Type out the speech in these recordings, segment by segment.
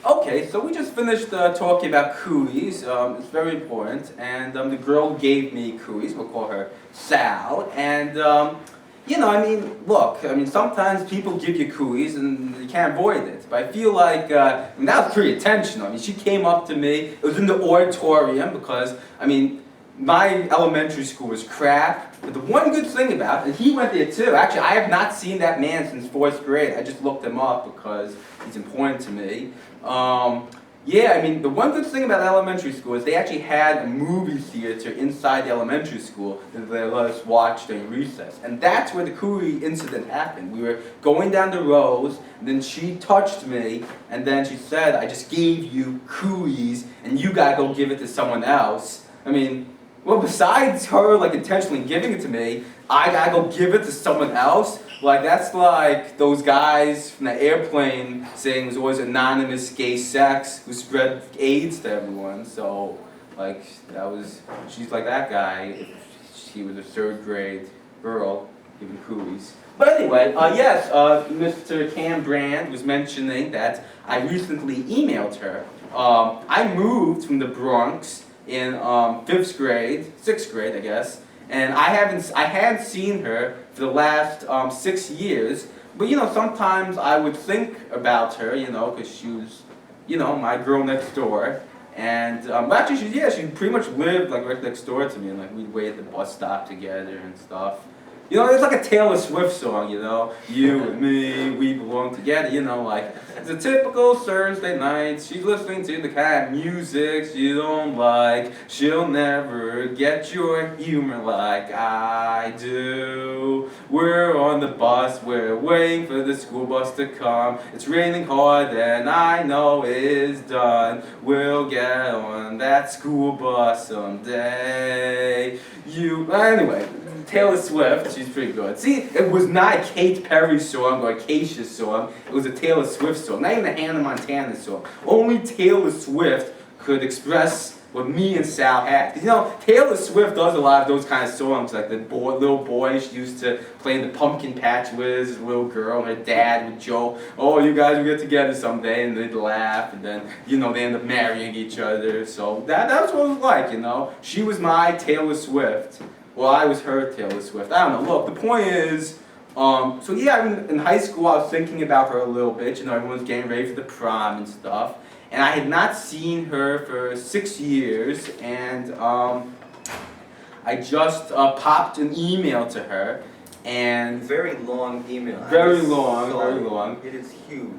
Okay, so we just finished talking about cooties. It's very important, and the girl gave me cooties. We'll call her Sal. And look, sometimes people give you cooties, and you can't avoid it. But I feel like that was pretty intentional. She came up to me. It was in the auditorium because my elementary school was crap. But the one good thing about it, and he went there too. Actually, I have not seen that man since fourth grade. I just looked him up because he's important to me. The one good thing about elementary school is they actually had a movie theater inside the elementary school that they let us watch during recess. And that's where the cootie incident happened. We were going down the rows, and then she touched me, and then she said, I just gave you cooties, and you gotta go give it to someone else. Besides her intentionally giving it to me, I gotta go give it to someone else. That's like those guys from the airplane saying there's always anonymous gay sex who spread AIDS to everyone. So, she's like that guy if she was a third grade girl giving cooties. But anyway, yes, Mr. Cam Brand was mentioning that I recently emailed her. I moved from the Bronx in sixth grade, I guess. And I hadn't seen her for the last 6 years. But sometimes I would think about her, because she was, my girl next door. And actually, she pretty much lived right next door to me, and we'd wait at the bus stop together and stuff. It's like a Taylor Swift song, you and me, we belong together, it's a typical Thursday night, she's listening to the kind of music she don't like, she'll never get your humor like I do. We're on the bus, we're waiting for the school bus to come, it's raining hard and I know it's done, we'll get on that school bus someday. Anyway, Taylor Swift, she's pretty good. See, it was not a Kate Perry song or a Keisha song, it was a Taylor Swift song, not even a Hannah Montana song. Only Taylor Swift could express what me and Sal had. Because Taylor Swift does a lot of those kind of songs, like the little boy she used to play in the pumpkin patch with as a little girl, and her dad would joke, oh, you guys will get together someday, and they'd laugh, and then, they end up marrying each other. So that's what it was like, She was my Taylor Swift. Well, I was her Taylor Swift. I don't know. Look, the point is, in high school I was thinking about her a little bit. Everyone's getting ready for the prom and stuff. And I had not seen her for 6 years, and I just popped an email to her, and very long email. Very long. It is huge.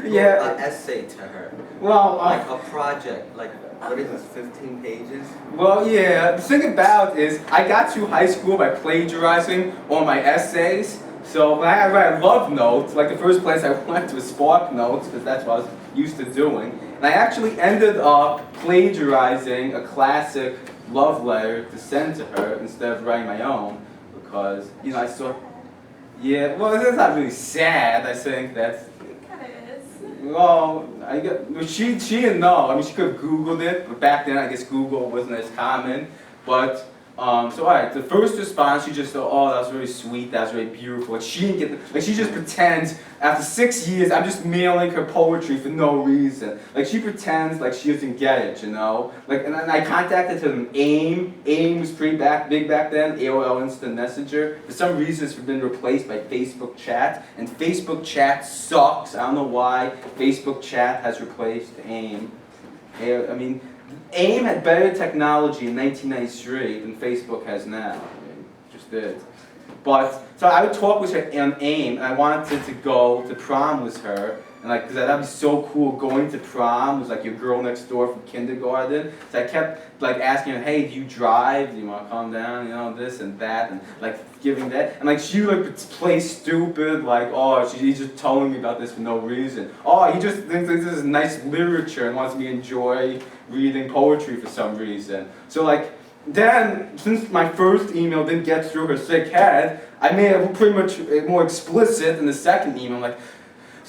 Yeah. An essay to her. Well, like a project. What is this? 15 pages? Well, yeah. The thing about it is, I got through high school by plagiarizing all my essays. So when I write love notes, the first place I went to was Spark Notes, because that's what I was used to doing. And I actually ended up plagiarizing a classic love letter to send to her instead of writing my own, because I saw. Yeah, well, it's not really sad. I think that's. It kind of is. Well, she didn't know. She could have Googled it, but back then I guess Google wasn't as common. But so alright, the first response, she just said, oh, that was really sweet, that was really beautiful. She didn't get she just pretends, after 6 years, I'm just mailing her poetry for no reason. She pretends she doesn't get it, And then I contacted her on AIM. AIM was pretty big back then, AOL Instant Messenger. For some reason, it's been replaced by Facebook Chat, and Facebook Chat sucks. I don't know why Facebook Chat has replaced AIM. AIM had better technology in 1993 than Facebook has now. Just did. But, so I would talk with her on AIM, and I wanted to go to prom with her. And because that'd be so cool, going to prom was your girl next door from kindergarten. So I kept asking her, hey, do you drive? Do you want to come down? This and that, and giving that. And she would play stupid, oh, he's just telling me about this for no reason. Oh, he just thinks this is nice literature and wants me to enjoy reading poetry for some reason. So then, since my first email didn't get through her sick head, I made it pretty much more explicit in the second email.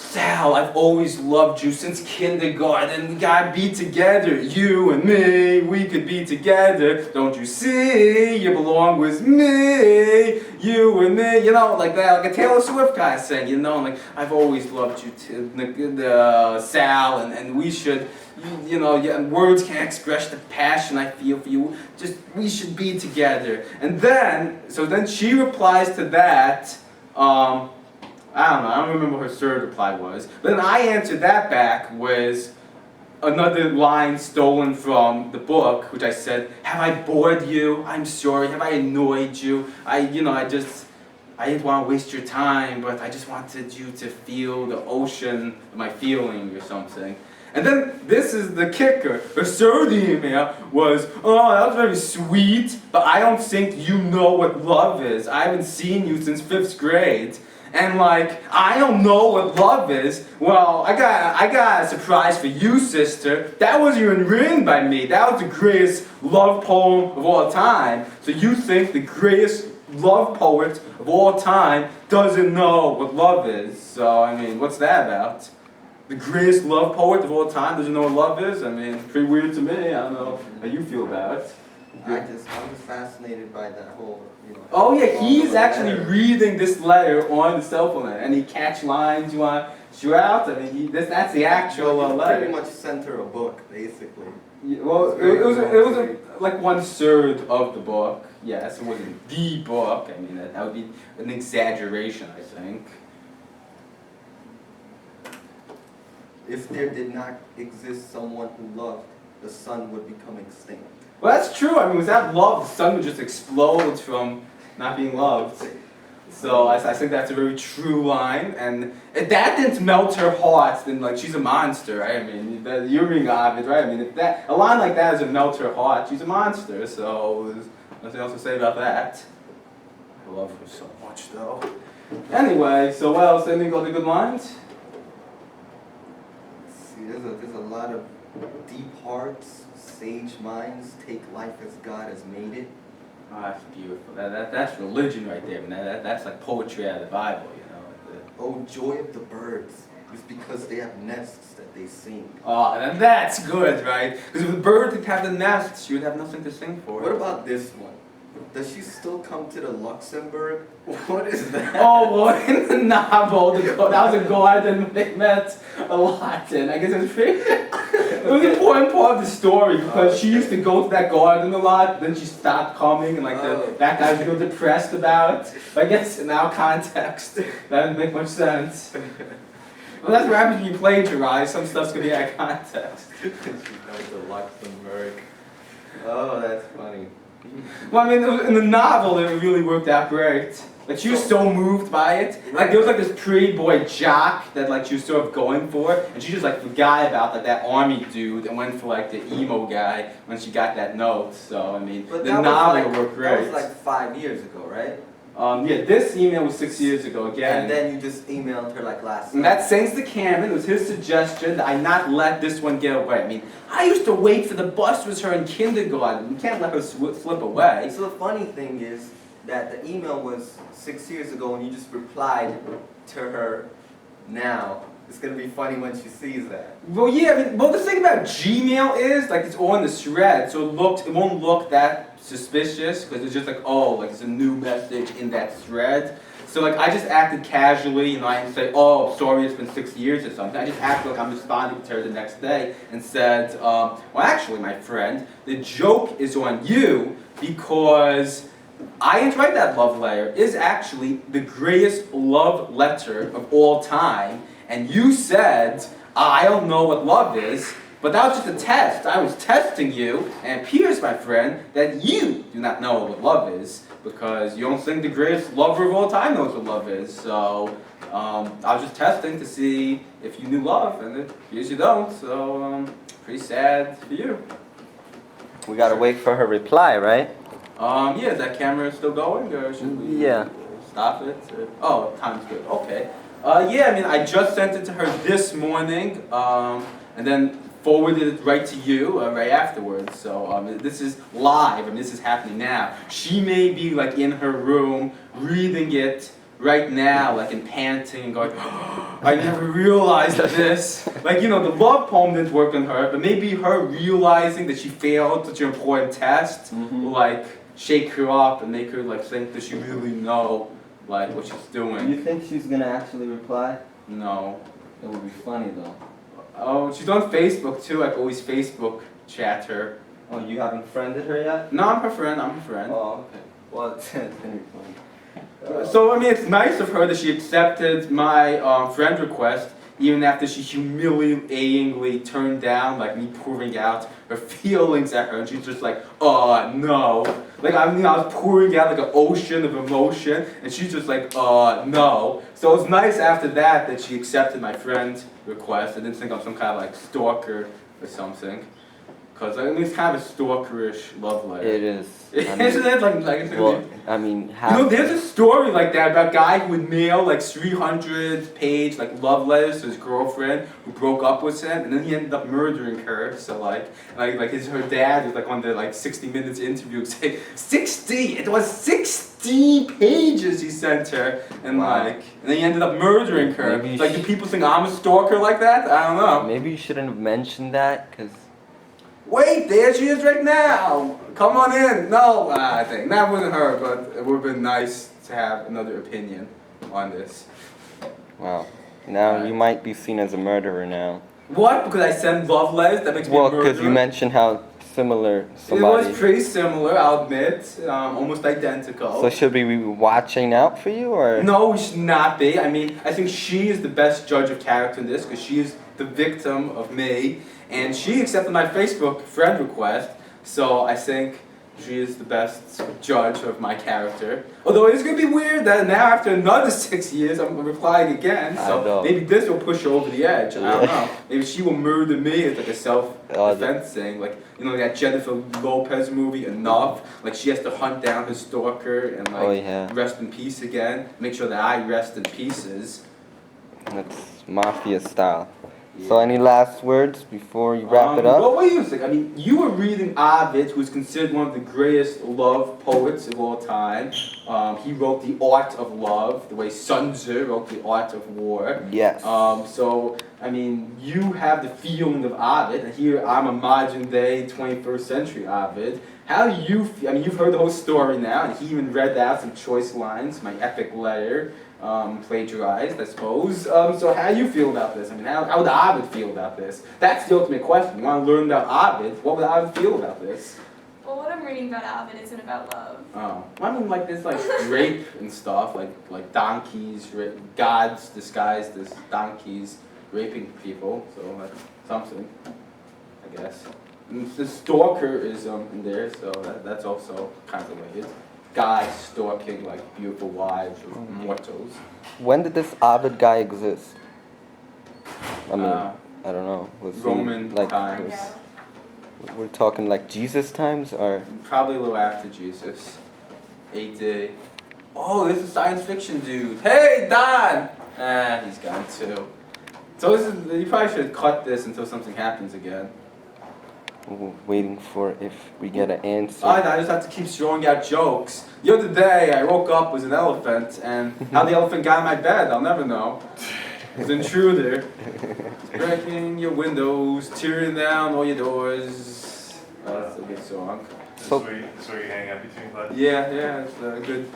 Sal, I've always loved you since kindergarten. We gotta be together. You and me, we could be together. Don't you see? You belong with me. You and me. You know, like that, like a Taylor Swift guy saying, you know, like, I've always loved you, Sal, and we should, you know, yeah, words can't express the passion I feel for you. Just, we should be together. And then, so then she replies to that, I don't know, I don't remember what her third reply was. But then I answered that back with another line stolen from the book, which I said, have I bored you? I'm sorry. Have I annoyed you? I didn't want to waste your time, but I just wanted you to feel the ocean of my feeling or something. And then this is the kicker. The third email was, oh, that was very sweet, but I don't think you know what love is. I haven't seen you since 5th grade. And like, I don't know what love is. Well, I got a surprise for you, sister. That wasn't even written by me. That was the greatest love poem of all time. So you think the greatest love poet of all time doesn't know what love is. So, I mean, what's that about? The greatest love poet of all time doesn't know what love is? I mean, pretty weird to me. I don't know how you feel about it. I was fascinated by that whole, you know. Oh yeah, he's actually reading this letter on the cell phone, and he catch lines you want to shoot out. I mean, that's the actual letter. Pretty much center a book, basically. Yeah, well, it was like 1/3 of the book. Yes, it wasn't the book. I mean, that would be an exaggeration, I think. If there did not exist someone who loved, the sun would become extinct. Well, that's true. I mean, without love, the sun would just explode from not being loved. So I think that's a very true line. And if that didn't melt her heart, then like she's a monster, right? I mean, you're being obvious, right? I mean, if that a line like that doesn't melt her heart, she's a monster. So there's nothing else to say about that. I love her so much, though. Anyway, so what else? Any other good lines? See, there's a lot of deep hearts. Sage minds take life as God has made it. Oh, that's beautiful. That's religion right there. Man. That's like poetry out of the Bible, you know. Oh, joy of the birds is because they have nests that they sing. Oh, and that's good, right? Because if a bird could have the nests, she would have nothing to sing for. What about this one? Does she still come to the Luxembourg? What is that? Oh, well, in the novel, that was a garden they met a lot in. I guess it was pretty... It was an important part of the story because she used to go to that garden a lot, then she stopped coming, and like that guy was real depressed about it. But I guess in our context, that didn't make much sense. Well, that's what happens when you plagiarize. Some stuff's gonna be out of context. She comes to Luxembourg. Oh, that's funny. Well, I mean, in the novel, it really worked out great. Like, she was so moved by it. Like, there was like this pretty boy jock that like she was sort of going for, and she just like forgot about like that army dude and went for like the emo guy when she got that note. So I mean, But the novel like, worked great. That was like 5 years ago, right? Yeah, this email was 6 years ago again. And then you just emailed her like last And night. that's thanks to Cameron. It was his suggestion that I not let this one get away. I mean, I used to wait for the bus with her in kindergarten. You can't let her slip away. So the funny thing is that the email was 6 years ago and you just replied to her now. It's gonna be funny when she sees that. Well, yeah, I mean, well, the thing about Gmail is, like, it's on the thread, so it won't look that suspicious, because it's just like, oh, like, it's a new message in that thread. So, like, I just acted casually, you know, I didn't say, oh, sorry, it's been 6 years or something. I just acted like I'm responding to her the next day and said, well, actually, my friend, the joke is on you, because I didn't write that love letter. It is actually the greatest love letter of all time. And you said, I don't know what love is, but that was just a test. I was testing you, and it appears, my friend, that you do not know what love is, because you don't think the greatest lover of all time knows what love is. So, I was just testing to see if you knew love, and it appears you don't, so, pretty sad for you. We gotta wait for her reply, right? Yeah, is that camera still going, or should we stop it? Oh, time's good, okay. Yeah, I mean, I just sent it to her this morning, and then forwarded it right to you right afterwards. So this is live, I mean, this is happening now. She may be like in her room reading it right now, like, and panting and going, I never realized this. Like, you know, the love poem didn't work on her, but maybe her realizing that she failed such an important test will, like, shake her up and make her, like, think that she really know, like, what she's doing. You think she's gonna actually reply? No. It would be funny though. Oh, she's on Facebook too. I always Facebook chat her. Oh, you haven't friended her yet? No, I'm her friend. I'm her friend. Oh, okay. Well, it's gonna be funny. So I mean, it's nice of her that she accepted my friend request, even after she humiliatingly turned down, like, me pouring out her feelings at her, and she's just like, oh no. Like, I mean, I was pouring out like an ocean of emotion, and she's just like, no. So it's nice after that she accepted my friend request. I didn't think I'm some kind of like stalker or something. Because I mean, it's kind of a stalkerish love letter. It is. Isn't it? Like it's Well, I mean, you know, there's a story like that about a guy who would mail like 300-page like love letters to his girlfriend who broke up with him, and then he ended up murdering her. So like her dad was like on the like 60 Minutes interview saying 60. It was 60 pages he sent her, and Wow. and then he ended up murdering her. Maybe you Like, do people think I'm a stalker like that? I don't know. maybe you shouldn't have mentioned that, because Wait, there she is right now. Come on in. No, I think that wasn't her, but it would have been nice to have another opinion on this. wow. Now you might be seen as a murderer now. What? Because I send love letters? That makes me a Well, murderer? because you mentioned how similar It somebody. was pretty similar, I'll admit. Almost identical. So should we be watching out for you, or? No, we should not be. I mean, I think she is the best judge of character in this because she is the victim of me. And she accepted my Facebook friend request, so I think she is the best judge of my character. Although it's going to be weird that now after another 6 years I'm replying again, I so know. maybe this will push her over the edge. I don't know. Maybe she will murder me as like a self-defense thing. Like, you know, that Jennifer Lopez movie, Enough. Like, she has to hunt down her stalker and like Oh, yeah. rest in peace again. Make sure that I rest in pieces. That's mafia style. So any last words before you wrap it up? Well, what do you think? I mean, you were reading Ovid, who's considered one of the greatest love poets of all time. He wrote The Art of Love, the way Sun Tzu wrote The Art of War. Yes. So, I mean, you have the feeling of Ovid, and here I'm a modern day 21st century Ovid. How do you feel? I mean, you've heard the whole story now, and he even read out some choice lines, my epic letter. Plagiarized, I suppose. So how do you feel about this? I mean, how would Ovid feel about this? That's the ultimate question. You want to learn about Ovid? What would Ovid feel about this? Well, what I'm reading about Ovid isn't about love. Oh, well, I mean, like there's like rape and stuff, like donkeys, gods disguised as donkeys raping people. So that's something, I guess. And the stalker is in there, so that's also kind of related. Guys stalking like beautiful wives or mortals. When did this Ovid guy exist? I mean, Uh, I don't know. Was he, Roman like, times. Yeah. we're talking like Jesus times, or? Probably a little after Jesus. AD. Oh, this is a science fiction dude. Hey, Don! He's gone too. So this is, you probably should cut this until something happens again. Waiting for if we get an answer. I just have to keep throwing out jokes. The other day, I woke up with an elephant, and how the elephant got in my bed, I'll never know. It's an intruder. It's breaking your windows, tearing down all your doors. Oh, that's a good song. So- So you hang out between classes? Yeah, it's a good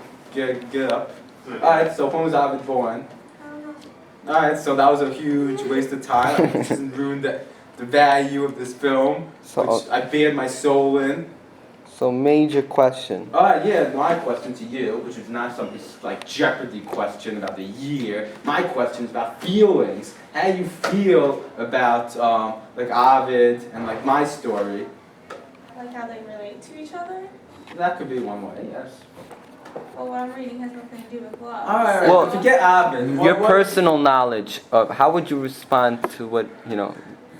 get up. Alright, so when was Ovid born? I don't know. Alright, so that was a huge waste of time. This doesn't ruin the value of this film, So- which I bared my soul in. So major question. Alright, yeah, my question to you, which is not some like Jeopardy question about the year. My question is about feelings. How do you feel about like Ovid and like my story? Like how they relate to each other. That could be one way, yes. Well, what I'm reading has nothing to do with love. Alright, Well, forget Ovid. Your What- personal knowledge of how would you respond to what,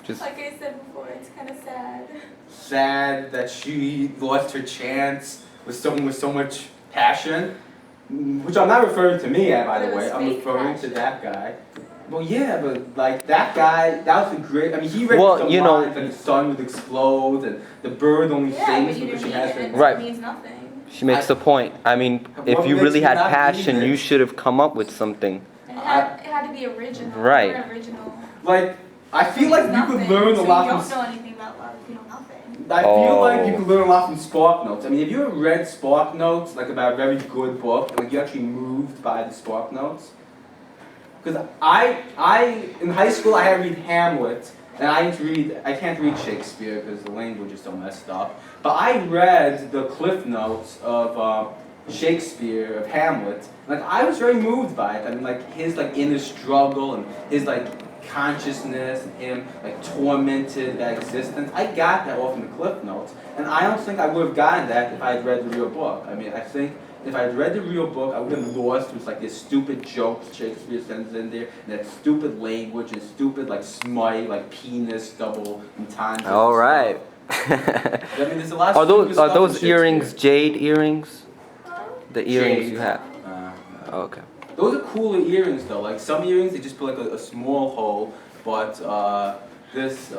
just Like I said before, it's kind of sad. Sad that she lost her chance with someone with so much passion, which I'm not referring to me, by the But it way. was I'm fake referring to passion. that guy. Well, yeah, but like that guy, that was a great. I mean, he read Well, some you know- lines that the sun would explode and the bird only Yeah, sings but you because didn't she has mean it. her. Right. It means nothing. She makes a point. I mean, if What you makes really me had not passion, read it? you should have come up with something. It had to be original. Right. Or original. Like, I feel like you could Nothing. learn a So lot you don't from. know anything about love if you know nothing. I feel like you Oh. could learn a lot from Spark Notes. I mean, have you ever read Spark Notes, like about a very good book, and like you actually moved by the Spark Notes? Because in high school I had to read Hamlet, and I can't read Shakespeare because the language is so messed up. But I read the Cliff Notes of Shakespeare, of Hamlet. Like I was very moved by it. I mean, like his like inner struggle and his like consciousness and him like tormented that existence. I got that off in the Cliff Notes, and I don't think I would have gotten that if I had read the real book. I mean, I think if I had read the real book, I would have been lost with like this stupid jokes Shakespeare sends in there, and that stupid language and stupid like smite, like penis, double entendres. All right. I mean, there's a lot of Are stupid those stuff in earrings Shakespeare. jade earrings? Huh? The earrings Jade. you have. No. Okay. Those are cooler earrings though. Like some earrings, they just put like a small hole, but this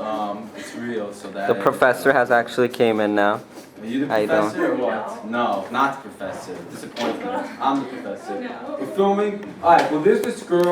it's real. So that The professor has actually came in now. Are you the How you doing? professor or what? No, not the professor. Disappointment. I'm the professor. No. We're filming. All right. Well, there's this girl.